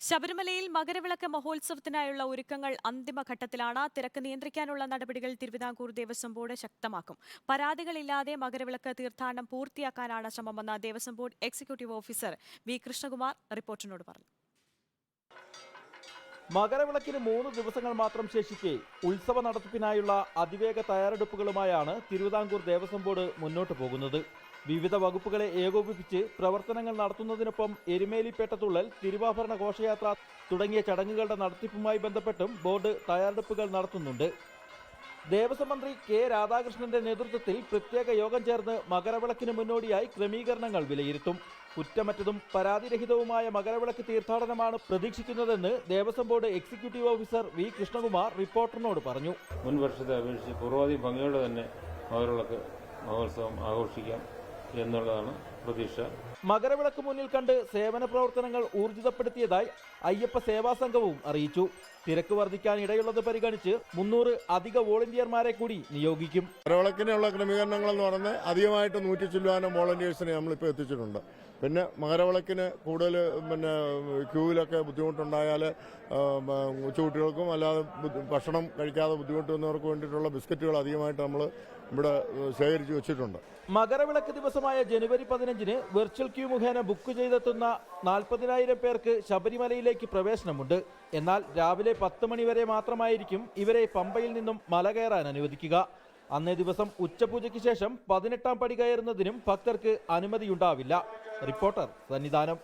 ശബരിമലയിൽ മകരവിളക്ക് മഹോത്സവത്തിനായുള്ള ഒരുക്കങ്ങൾ അന്തിമഘട്ടത്തിലാണ്. തിരക്ക് നിയന്ത്രിക്കാനുള്ള നടപടികൾ തിരുവിതാംകൂർ ദേവസ്വം ബോർഡ് ശക്തമാക്കും. പരാതികളില്ലാതെ മകരവിളക്ക് തീർത്ഥാടനം പൂർത്തിയാക്കാനാണ് ശ്രമമെന്ന് Devaswom board executive officer V Krishnakumar റിപ്പോർട്ടറിനോട് പറഞ്ഞു. മകരവിളക്കിന് 3 ദിവസങ്ങൾ മാത്രം ശേഷിക്കെ ഉത്സവ നടത്തിപ്പിനായുള്ള അതിവേഗ തയ്യാറെടുപ്പുകളുമായാണ് തിരുവിതാംകൂർ ദേവസ്വം ബോർഡ് മുന്നോട്ട് പോകുന്നത്. വിവിധ വകുപ്പുകളെ ഏകോപിപ്പിച്ച് പ്രവർത്തനങ്ങൾ നടത്തുന്നതിനൊപ്പം എരുമേലിപ്പേട്ടത്തുള്ളൽ, തിരുവാഭരണ ഘോഷയാത്ര തുടങ്ങിയ ചടങ്ങുകളുടെ നടത്തിപ്പുമായി ബന്ധപ്പെട്ടും ബോർഡ് തയ്യാറെടുപ്പുകൾ നടത്തുന്നുണ്ട്. ദേവസ്വം മന്ത്രി കെ രാധാകൃഷ്ണന്റെ നേതൃത്വത്തിൽ പ്രത്യേക യോഗം ചേർന്ന് മകരവിളക്കിന് മുന്നോടിയായി ക്രമീകരണങ്ങൾ വിലയിരുത്തും. കുറ്റമറ്റതും പരാതിരഹിതവുമായ മകരവിളക്ക് തീർത്ഥാടനമാണ് പ്രതീക്ഷിക്കുന്നതെന്ന് Devaswom board executive officer V Krishnakumar റിപ്പോർട്ടറിനോട് പറഞ്ഞു. മുൻ വർഷത്തെ അപേക്ഷിച്ച് പൂർവാധി ഭംഗിയോടെ തന്നെ മകരവിളക്ക് മഹോത്സവം ആഘോഷിക്കാം എന്നുള്ളതാണ് പ്രതീക്ഷ. മകരവിളക്ക് മുന്നിൽ കണ്ട് സേവന പ്രവർത്തനങ്ങൾ ഊർജിതപ്പെടുത്തിയതായി അയ്യപ്പ സേവാ സംഘവും അറിയിച്ചു. തിരക്ക് വർദ്ധിക്കാൻ ഇടയുള്ളത് പരിഗണിച്ച് 300 അധിക വോളണ്ടിയർമാരെ കൂടി നിയോഗിക്കും. മകരവിളക്കിനുള്ള ക്രമീകരണങ്ങൾ എന്ന് പറഞ്ഞാൽ അധികമായിട്ട് 100 ചില്ലുവാനം വോളണ്ടിയേഴ്സിനെ നമ്മളിപ്പോൾ എത്തിച്ചിട്ടുണ്ട്. പിന്നെ മകരവിളക്കിന് കൂടുതൽ ക്യൂവിലൊക്കെ ബുദ്ധിമുട്ടുണ്ടായാൽ കൊച്ചുകുട്ടികൾക്കും അല്ലാതെ ഭക്ഷണം കഴിക്കാതെ ബുദ്ധിമുട്ടുന്നവർക്ക് വേണ്ടിയിട്ടുള്ള ബിസ്ക്കറ്റുകൾ അധികമായിട്ട് നമ്മൾ ഇവിടെ ശേഖരിച്ചു വെച്ചിട്ടുണ്ട്. മകരവിളക്ക് ദിവസമായ ജനുവരി 15-ന് വെർച്വൽ ക്യൂ മുഖേന ബുക്ക് ചെയ്തെത്തുന്ന 40,000 പേർക്ക് ശബരിമലയിലേക്ക് പ്രവേശനമുണ്ട്. എന്നാൽ രാവിലെ 10 മണി വരെ മാത്രമായിരിക്കും ഇവരെ പമ്പയിൽ നിന്നും മല കയറാൻ അനുവദിക്കുക. അന്നേ ദിവസം ഉച്ചപൂജയ്ക്ക് ശേഷം 18ാം പടി കയറുന്നതിനും ഭക്തർക്ക് അനുമതിയുണ്ടാവില്ല. റിപ്പോർട്ടർ സന്നിധാനം.